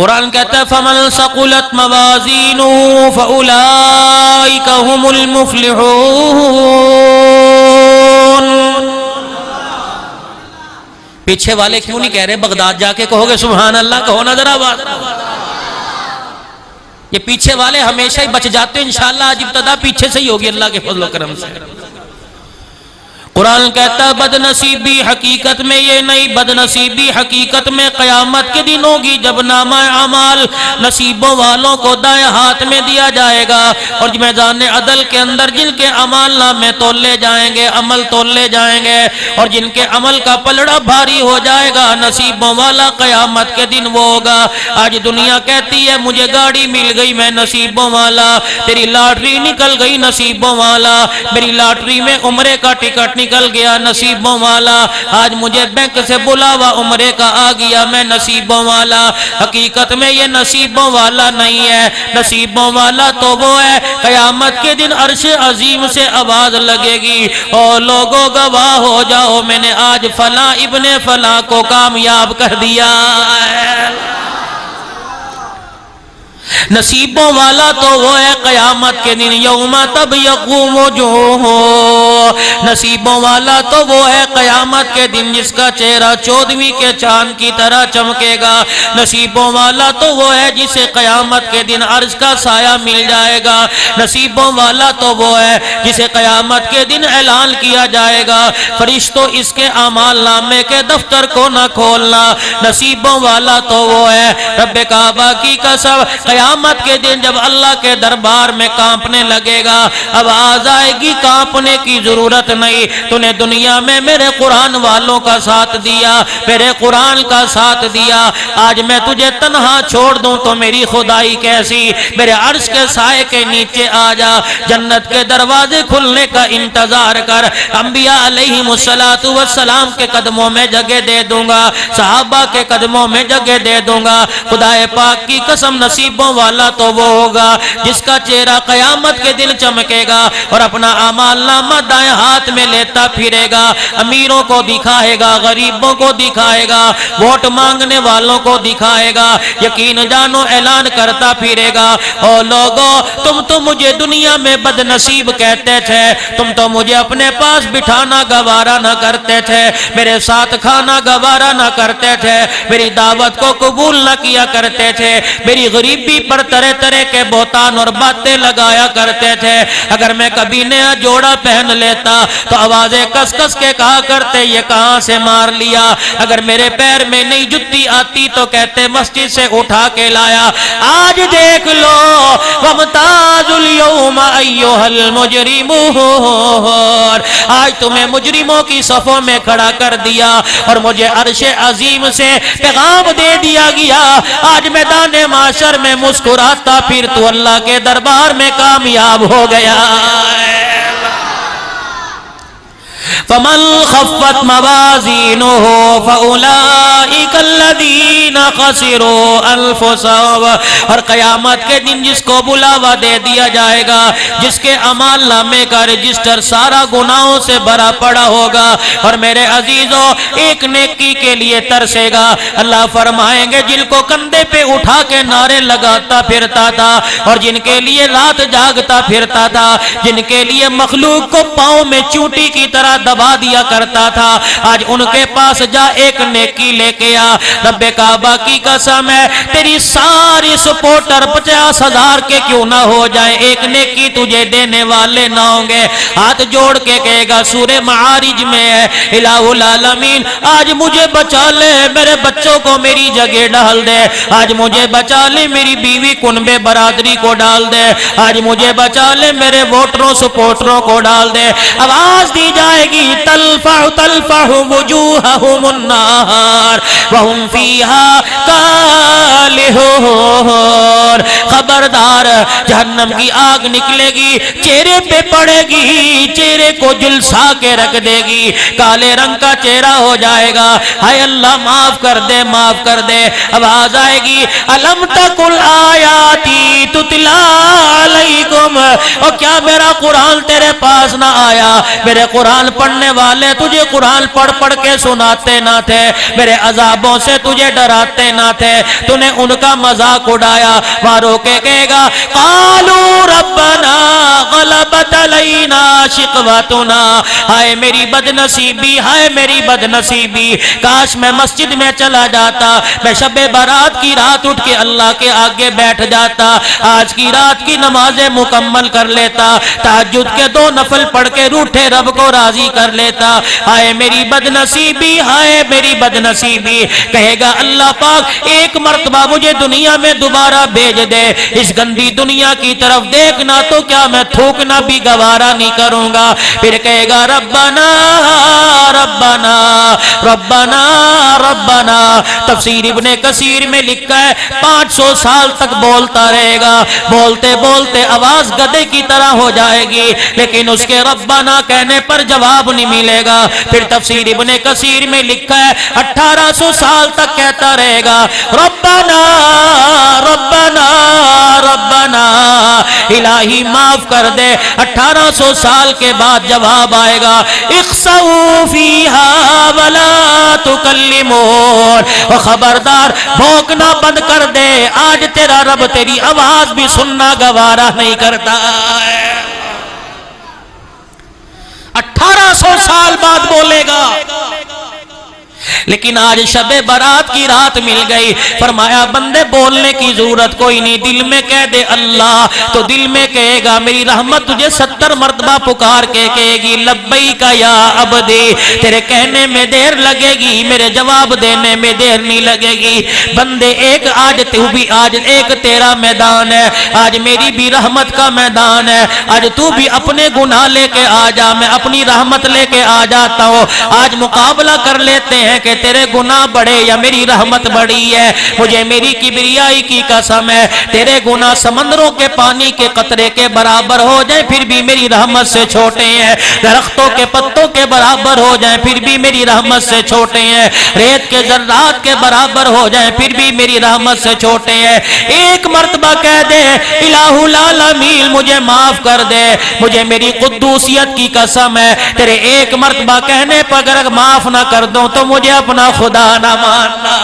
قرآن کہتا ہے فَمَنْ ثَقُلَتْ مَوَازِينُهُ فَأُولَئِكَ هُمُ الْمُفْلِحُونَ۔ پیچھے والے کیوں نہیں کہہ رہے بغداد جا کے کہو گے سبحان اللہ، کہو نا ذرا بات۔ یہ پیچھے والے ہمیشہ ہی بچ جاتے ہیں، انشاءاللہ آج ابتدا پیچھے سے ہی ہوگی اللہ کے فضل و کرم سے۔ قرآن کہتا ہے بد نصیبی حقیقت میں یہ نہیں، بد نصیبی حقیقت میں قیامت کے دن ہوگی جب نامہ اعمال نصیبوں والوں کو دائیں ہاتھ میں دیا جائے گا، اور میدان عدل کے اندر جن کے اعمال نامے تولے جائیں گے، عمل تولے جائیں گے، اور جن کے عمل کا پلڑا بھاری ہو جائے گا، نصیبوں والا قیامت کے دن وہ ہوگا۔ آج دنیا کہتی ہے مجھے گاڑی مل گئی میں نصیبوں والا، تیری لاٹری نکل گئی نصیبوں والا، میری لاٹری میں عمرے کا ٹکٹ نکل گیا نصیبوں والا، آج مجھے بینک سے بلاوا عمرے کا آ گیا میں نصیبوں والا۔ حقیقت میں یہ نصیبوں والا نہیں ہے، نصیبوں والا تو وہ ہے قیامت کے دن عرش عظیم سے آواز لگے گی، اور لوگوں گواہ ہو جاؤ میں نے آج فلاں ابن فلاں کو کامیاب کر دیا ہے۔ نصیبوں والا تو وہ ہے قیامت کے دن یوم تبیض وجوہ، نصیبوں والا تو وہ ہے قیامت کے دن جس کا چہرہ 14ویں کے چاند کی طرح چمکے گا، نصیبوں والا تو وہ ہے جسے قیامت کے دن عرش کا سایہ مل جائے گا، نصیبوں والا تو وہ ہے جسے قیامت کے دن اعلان کیا جائے گا فرشتوں اس کے اعمال نامے کے دفتر کو نہ کھولنا، نصیبوں والا تو وہ ہے رب کعبہ کی قسم قیامت کے دن جب اللہ کے دربار میں کانپنے لگے گا، آواز آئے گی کانپنے کی ضرورت نہیں، تو نے دنیا میں میرے قرآن والوں کا ساتھ دیا، میرے قرآن کا ساتھ دیا، آج میں تجھے تنہا چھوڑ دوں تو میری خدائی کیسی، میرے عرش کے سائے کے نیچے آ جا، جنت کے دروازے کھلنے کا انتظار کر، انبیاء علیہم السلام کے قدموں میں جگہ دے دوں گا، صحابہ کے قدموں میں جگہ دے دوں گا، خدا پاک کی قسم نصیبوں والا تو وہ ہوگا جس کا چہرہ قیامت کے دن چمکے گا اور اپنا اعمال نامہ دائیں ہاتھ میں لیتا پھرے گا، امیروں کو دکھائے گا، غریبوں کو دکھائے گا، ووٹ مانگنے والوں کو دکھائے گا، یقین جانو اعلان کرتا پھرے گا، او لوگوں تم تو مجھے دنیا میں بد نصیب کہتے تھے، تم تو مجھے اپنے پاس بٹھانا گوارا نہ کرتے تھے، میرے ساتھ کھانا گوارا نہ کرتے تھے، میری دعوت کو قبول نہ کیا کرتے تھے، میری غریبی پر طرح طرح کے بہتان اور باتیں لگایا کرتے تھے، اگر میں کبھی نیا جوڑا پہن لیتا تو آوازیں کس کس کے کہا کرتے یہ کہاں سے مار لیا، اگر میرے پیر میں نئی جتی آتی تو کہتے مسجد سے اٹھا کے لایا، آج دیکھ لو وَامْتَازُ الْيَوْمَ أَيُّهَا الْمُجْرِمُونَ، آج تمہیں مجرموں کی صفوں میں کھڑا کر دیا اور مجھے عرش عظیم سے پیغام دے دیا گیا، آج میدان معاشر میں مسکراتا پھر تو اللہ کے دربار میں کامیاب ہو گیا۔ فَمَنْ خَفَّتْ مَوَازِينُهُ فَأُولَئِكَ الَّذِينَ خَسِرُوا أَنفُسَهُمْ، اور قیامت کے دن جس کو بلاوا دے دیا جائے گا، جس کے اعمال نامے کا رجسٹر سارا گناہوں سے بھرا پڑا ہوگا، اور میرے عزیزوں ایک نیکی کے لیے ترسے گا، اللہ فرمائیں گے جن کو کندھے پہ اٹھا کے نعرے لگاتا پھرتا تھا اور جن کے لیے رات جاگتا پھرتا تھا، جن کے لیے مخلوق کو پاؤں میں چونٹی کی طرح دبا دیا کرتا تھا، آج ان کے پاس جا ایک نیکی لے کے آ، رب کعبہ کی قسم ہے تیری ساری سپورٹر 50,000 کے کیوں نہ ہو جائے، ایک نیکی تجھے دینے والے نہ ہوں گے، ہاتھ جوڑ کے کہے گا سورہ معارج میں ہے الہ العالمین آج مجھے بچا لے، میرے بچوں کو میری جگہ ڈال دے، آج مجھے بچا لے، میری بیوی کنبے برادری کو ڈال دے، آج مجھے بچا لے، میرے ووٹروں سپورٹروں کو ڈال دے، آواز دی جائے گی تلفح وجوہہم النار وہم فیہا کالہون، خبردار جہنم کی آگ نکلے گی، چہرے پہ پڑے گی، چہرے کو جلسا کے رکھ دے گی، کالے رنگ کا چہرہ ہو جائے گا، ہائے اللہ معاف کر دے معاف کر دے، آواز آئے گی الم تکل آیاتی تتلا علیکم، اور کیا میرا قرآن تیرے پاس نہ آیا، میرے قرآن پڑھنے والے تجھے قرآن پڑھ پڑھ کے سناتے نہ تھے، میرے عذابوں سے تجھے ڈراتے نہ تھے، تو نے ان کا مذاق اڑایا، وہاں رو کے کہے گا قالوا ربنا غلبت علینا شقوتنا، ہائے میری بدنصیبی، ہائے میری بدنصیبی، کاش میں مسجد میں چلا جاتا، میں شب برات کی رات اٹھ کے اللہ کے آگے بیٹھ جاتا، آج کی رات کی نمازیں مکمل کر لیتا، تہجد کے 2 نفل پڑھ کے روٹھے رب کو راضی کر لیتا، ہائے میری بدنصیبی، ہائے میری بدنصیبی۔ کہے گا اللہ پاک ایک مرتبہ مجھے دنیا میں دوبارہ بھیج دے، اس گندی دنیا کی طرف دیکھنا تو کیا میں تھوکنا بھی گوارا نہیں کروں گا۔ پھر کہے گا ربنا ربنا ربنا ربنا، تفسیر ابن کثیر میں لکھا ہے 500 سال تک بولتا رہے گا، بولتے بولتے آواز گدے کی طرح ہو جائے گی، لیکن اس کے ربنا کہنے پر جواب نہیں ملے گا۔ پھر تفسیر ابن کثیر میں لکھا ہے 1800 سال تک کہتا رہے گا ربنا ربنا ربنا، الہی معاف کر دے۔ 1800 سال کے بعد جواب آئے گا اخسؤوا فیہا ولا تکلمون، اور خبردار بھونکنا بند کر دے، آج تیرا رب تیری آواز بھی سننا گوارا نہیں کرتا ہے۔ 1800 سال بعد بولے گا، لیکن آج شب برات کی رات مل گئی، فرمایا بندے بولنے کی ضرورت کوئی نہیں، دل میں کہہ دے اللہ، تو دل میں کہے گا میری رحمت تجھے 70 مرتبہ پکار کے کہے گی لبیک یا عبدی، تیرے کہنے میں دیر لگے گی، میرے جواب دینے میں دیر نہیں لگے گی۔ بندے ایک آج تو بھی، آج ایک تیرا میدان ہے، آج میری بھی رحمت کا میدان ہے، آج تو بھی اپنے گناہ لے کے آ جا، میں اپنی رحمت لے کے آ جاتا ہوں، آج مقابلہ کر لیتے ہیں کہ تیرے گناہ بڑے یا میری رحمت بڑی ہے۔ مجھے میری کبریائی کی قسم ہے، تیرے گناہ سمندروں کے پانی کے قطرے کے برابر ہو جائیں پھر بھی میری رحمت سے چھوٹے ہیں، درختوں کے پتوں کے برابر ہو جائیں پھر بھی میری رحمت سے چھوٹے ہیں، ریت کے ذرات کے برابر ہو جائیں پھر بھی میری رحمت سے چھوٹے ہیں۔ ایک مرتبہ کہہ دے الہ العالمین مجھے معاف کر دے، مجھے میری قدوسیت کی قسم ہے، تیرے ایک مرتبہ کہنے پر اگر معاف نہ کر دوں تو مجھے اپنا خدا نہ ماننا۔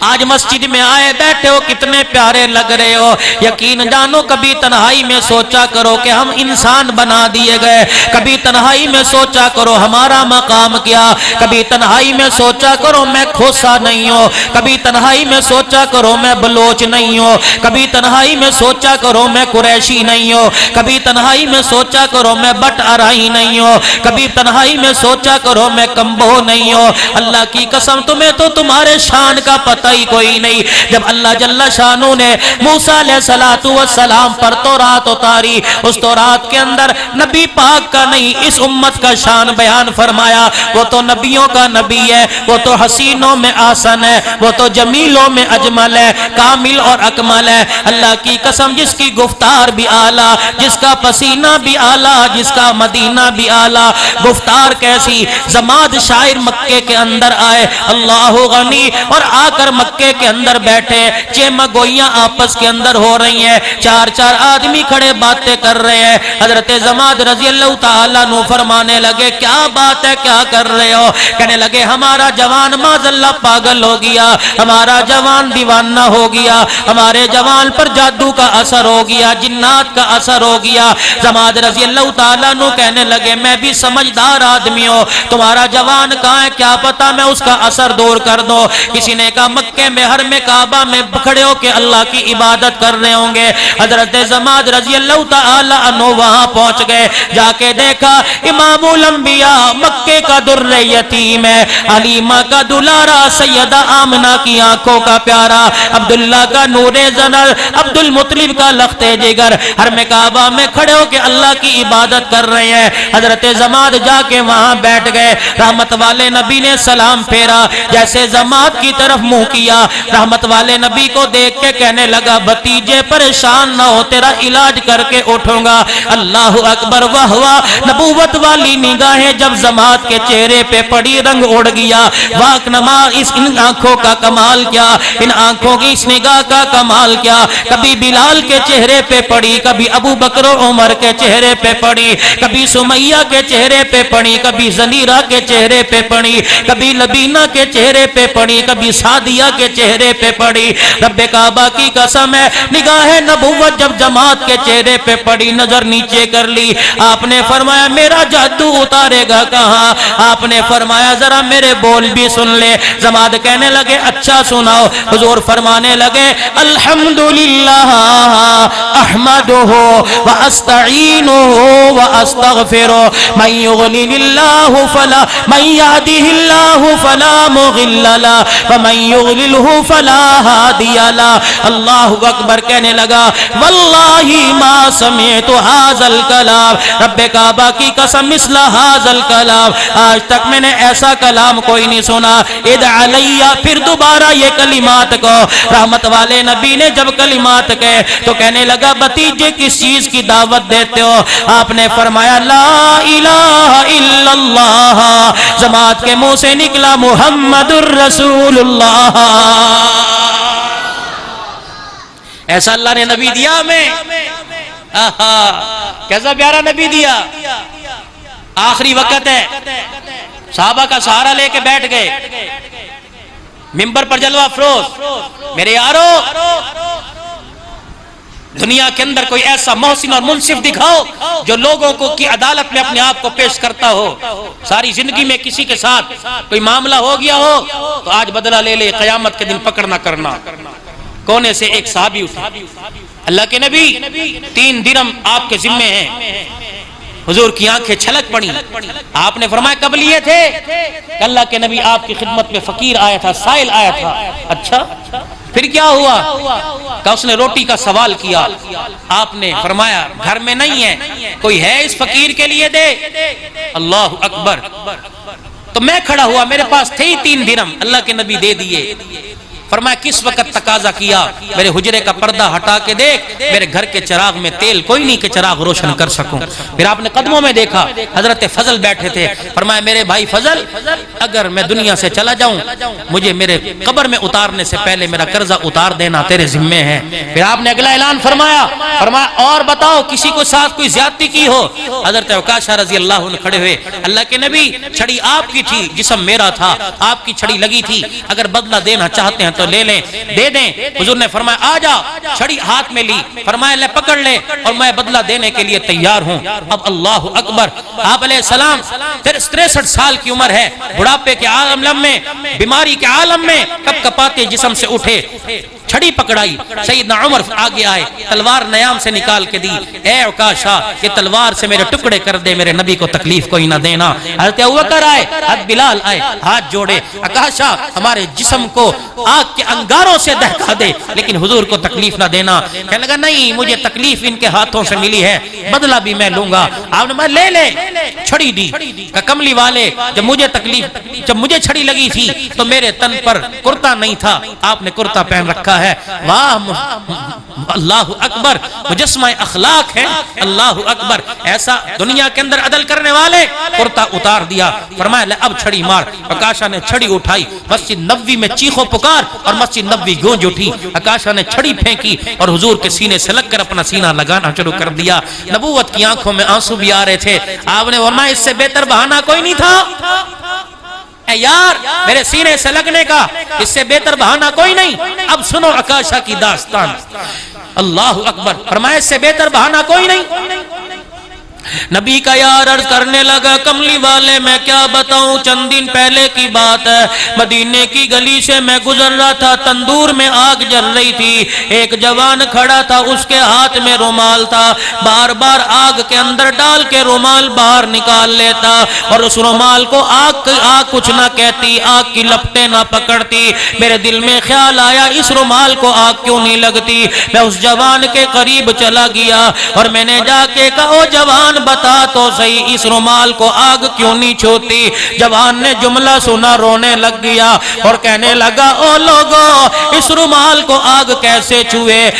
آج مسجد میں آئے بیٹھے ہو کتنے پیارے لگ رہے ہو، یقین جانو کبھی تنہائی میں سوچا کرو کہ ہم انسان بنا دیے گئے، کبھی تنہائی میں سوچا کرو ہمارا مقام کیا، کبھی تنہائی میں سوچا کرو میں کھوسا نہیں ہوں، کبھی تنہائی میں سوچا کرو میں بلوچ نہیں ہوں، کبھی تنہائی میں سوچا کرو میں قریشی نہیں ہوں، کبھی تنہائی میں سوچا کرو میں بٹ ارائی نہیں ہوں، کبھی تنہائی میں سوچا کرو میں کمبو نہیں ہوں۔ اللہ کی قسم تمہیں تو تمہارے شان کا پتہ ہی کوئی نہیں۔ جب اللہ جل شانہ نے موسیٰ علیہ السلام پر تورات اتاری، اس تورات کے اندر نبی پاک کا نہیں اس امت کا شان بیان فرمایا، وہ تو نبیوں کا نبی ہے، وہ تو حسینوں میں آسن ہے، وہ تو جمیلوں میں اجمل ہے، کامل اور اکمل ہے۔ اللہ کی قسم جس کی گفتار بھی اعلیٰ، جس کا پسینہ بھی اعلیٰ، جس کا مدینہ بھی اعلیٰ، گفتار کیسی۔ زماد شاعر مکے کے اندر آئے اللہ غنی، اور آ کر مکے کے اندر بیٹھے، چیمہ گوئیاں آپس کے اندر ہو رہی ہیں، 4 آدمی کھڑے باتیں کر رہے ہیں۔ حضرت زماد رضی اللہ تعالیٰ عنہ فرمانے لگے کیا بات ہے، کیا کر رہے ہو؟ کہنے لگے ہمارا جوان معاذ اللہ پاگل ہو گیا، ہمارا جوان دیوانہ ہو گیا، ہمارے جوان پر جادو کا اثر ہو گیا، جنات کا اثر ہو گیا۔ زماد رضی اللہ تعالیٰ عنہ کہنے لگے میں بھی سمجھدار آدمی ہوں، تمہارا جوان کہاں ہے کیا پتا میں اس کا اثر دور کر دو۔ کسی نے کہا مکے میں حرم کعبہ میں کھڑے ہو کے اللہ کی عبادت کر رہے ہوں گے۔ حضرت زماد رضی اللہ تعالی عنہ وہاں پہنچ گئے، جا کے دیکھا امام الانبیاء مکے کا در یتیم ہے، حلیمہ کا دلارا، سیدہ آمنہ کی آنکھوں کا پیارا، عبداللہ کا نور زنر، عبد المطلب کا لخت جگر، حرم کعبہ میں کھڑے ہو کے اللہ کی عبادت کر رہے ہیں۔ حضرت زماد جا کے وہاں بیٹھ گئے، رحمت والے نبی نے سلام پھیرا، جیسے زماد کی طرف منہ کیا۔ رحمت والے نبی کو دیکھ کے کہنے لگا بھتیجے پریشان نہ ہو، تیرا علاج کر کے اٹھوں گا۔ اللہ اکبر، واہ واہ، نبوت والی نگاہیں جب جماعت کے چہرے پہ پڑی رنگ اڑ گیا۔ واق نما، اس ان آنکھوں کا کمال کیا، ان آنکھوں کی اس نگاہ کا کمال کیا۔ کبھی بلال کے چہرے پہ پڑی، کبھی ابو بکر و عمر کے چہرے پہ پڑی، کبھی سمیہ کے چہرے پہ پڑی، کبھی زنیرہ کے چہرے پہ پڑی، کبھی لبینہ کے چہرے پہ پڑی، کبھی سعدیہ کے چہرے پہ پڑی۔ رب کعبہ کی قسم ہے، نگاہ نبوت جب جماعت کے چہرے پہ پڑی، نظر نیچے کر لی۔ آپ نے فرمایا میرا جادو اتارے گا کہاں؟ آپ نے فرمایا ذرا میرے بول بھی سن لے۔ جماعت کہنے لگے اچھا سناؤ۔ حضور فرمانے لگے الحمدللہ احمدہ واستعینہ واستغفرہ، من یضلل اللہ فلا، من یہدہ اللہ فلا مضل لہ ومن یضللہ فلا ہادی لہ۔ اللہ اکبر کہنے لگا واللہ ما سمعت ھذا الکلام، رب کعبہ کی قسم مثل ھذا الکلام، آج تک میں نے ایسا کلام کوئی نہیں سنا۔ ادع علیہ، پھر دوبارہ یہ کلمات کو۔ رحمت والے نبی نے جب کلمات کہے تو کہنے لگا بھتیجے کس چیز کی دعوت دیتے ہو؟ آپ نے فرمایا لا الہ الا اللہ۔ جماعت کے منہ سے نکلا محمد الرسول اللہ۔ ایسا اللہ نے نبی دیا ہمیں، کیسا پیارا نبی دیا۔ آخری وقت ہے، صحابہ کا سہارا لے کے بیٹھ گئے منبر پر جلوہ افروز۔ میرے یارو، دنیا کے اندر کوئی ایسا محسن اور منصف دکھاؤ جو لوگوں کو کی عدالت میں اپنے آپ کو پیش کرتا ہو۔ ساری زندگی میں کسی کے ساتھ کوئی معاملہ ہو گیا ہو تو آج بدلہ لے لے، قیامت کے دن پکڑ نہ کرنا۔ کونے سے ایک صحابی اٹھے، اللہ کے نبی 3 درہم آپ کے ذمے ہیں۔ حضور کی آنکھیں چھلک پڑی۔ آپ نے فرمایا کب لیے تھے؟ کہ اللہ کے نبی آپ کی خدمت میں فقیر آیا تھا، سائل آیا تھا۔ اچھا پھر کیا ہوا؟ کہ اس نے روٹی کا سوال کیا۔ آپ نے فرمایا گھر میں نہیں ہے، کوئی ہے اس فقیر کے لیے دے۔ اللہ اکبر، تو میں کھڑا ہوا، میرے پاس تھے 3 درہم، اللہ کے نبی دے دیے۔ فرمایا کس وقت تقاضا کیا؟ میرے حجرے کا پردہ ہٹا کے دیکھ، میرے گھر کے چراغ میں تیل کوئی نہیں کہ چراغ روشن کر سکوں۔ پھر آپ نے قدموں میں دیکھا حضرت فضل بیٹھے تھے۔ فرمایا میرے بھائی فضل، اگر میں دنیا سے چلا جاؤں مجھے میرے قبر میں اتارنے سے پہلے میرا قرضہ اتار دینا تیرے ذمے ہے۔ پھر آپ نے اگلا اعلان فرمایا، اور بتاؤ کسی کو ساتھ کوئی زیادتی کی ہو؟ حضرت عکاشہ رضی اللہ عنہ کھڑے ہوئے، اللہ کے نبی چھڑی آپ کی تھی، جسم میرا تھا، آپ کی چھڑی لگی تھی، اگر بدلہ دینا چاہتے ہیں تو لے لیں، دے دیں۔ حضور نے فرمایا آ جا، چھڑی ہاتھ میں لی، فرمایا لے پکڑ لے اور میں بدلہ دینے کے لیے تیار ہوں۔ اب اللہ اکبر، آپ علیہ السلام 63 سال کی عمر ہے، بڑھاپے کے عالم میں، بیماری کے عالم میں، کپ کپاتے جسم سے اٹھے، چھڑی پکڑائی، سیدنا عمر آگے آئے، تلوار نیام سے نکال کے دی، اے عکاشہ یہ تلوار سے میرے ٹکڑے کر دے، میرے نبی کو تکلیف کوئی نہ دینا۔ حضرت ابوبکر آئے، حضرت بلال آئے، ہاتھ جوڑے، عکاشہ ہمارے جسم کو آگ کے انگاروں سے دہکا دے لیکن حضور کو تکلیف نہ دینا۔ کہنے لگا نہیں، مجھے تکلیف ان کے ہاتھوں سے ملی ہے، بدلہ بھی میں لوں گا۔ آپ نے لے لے، چھڑی دی، کہ کملی والے جب مجھے چھڑی لگی تھی تو میرے تن پر کرتا نہیں تھا، آپ نے کرتا پہن رکھا ہے۔ واہ اللہ اکبر، مجسمہ اخلاق ہے، اللہ اکبر۔ ایسا دنیا کے اندر عدل کرنے والے، کرتا اتار دیا، فرمایا لے اب چھڑی مار۔ عکاشہ نے چھڑی اٹھائی، مسجد نبوی میں چیخو پکار اور مسجد نبوی گونج اٹھی۔ عکاشہ نے چھڑی پھینکی اور حضور کے سینے سے لگ کر اپنا سینہ لگانا شروع کر دیا۔ نبوت کی آنکھوں میں آنسو بھی آ رہے تھے۔ آپ نے فرمایا اس سے بہتر بہانہ کوئی نہیں تھا، اے یار میرے سینے سے لگنے کا اس سے بہتر بہانہ کوئی نہیں۔ اب سنو عکاشہ کی داستان، اللہ اکبر۔ فرمایا اس سے بہتر بہانہ کوئی نہیں۔ نبی کا یار عرض کرنے لگا کملی والے میں کیا بتاؤں، چند دن پہلے کی بات ہے، مدینے کی گلی سے میں گزر رہا تھا، تندور میں آگ جل رہی تھی، ایک جوان کھڑا تھا، اس کے ہاتھ میں رومال تھا، بار بار آگ کے اندر ڈال کے رومال باہر نکال لیتا اور اس رومال کو آگ کچھ نہ کہتی، آگ کی لپٹیں نہ پکڑتی۔ میرے دل میں خیال آیا اس رومال کو آگ کیوں نہیں لگتی؟ میں اس جوان کے قریب چلا گیا اور میں نے جا کے کہا او جوان جوان بتا تو صحیح اس رومال کو آگ کیوں نہیں چھوتی؟ جوان نے جملہ سنا رونے لگ گیا اور کہنے لگا او لوگو اس رومال کو آگ کیسے چھوئے؟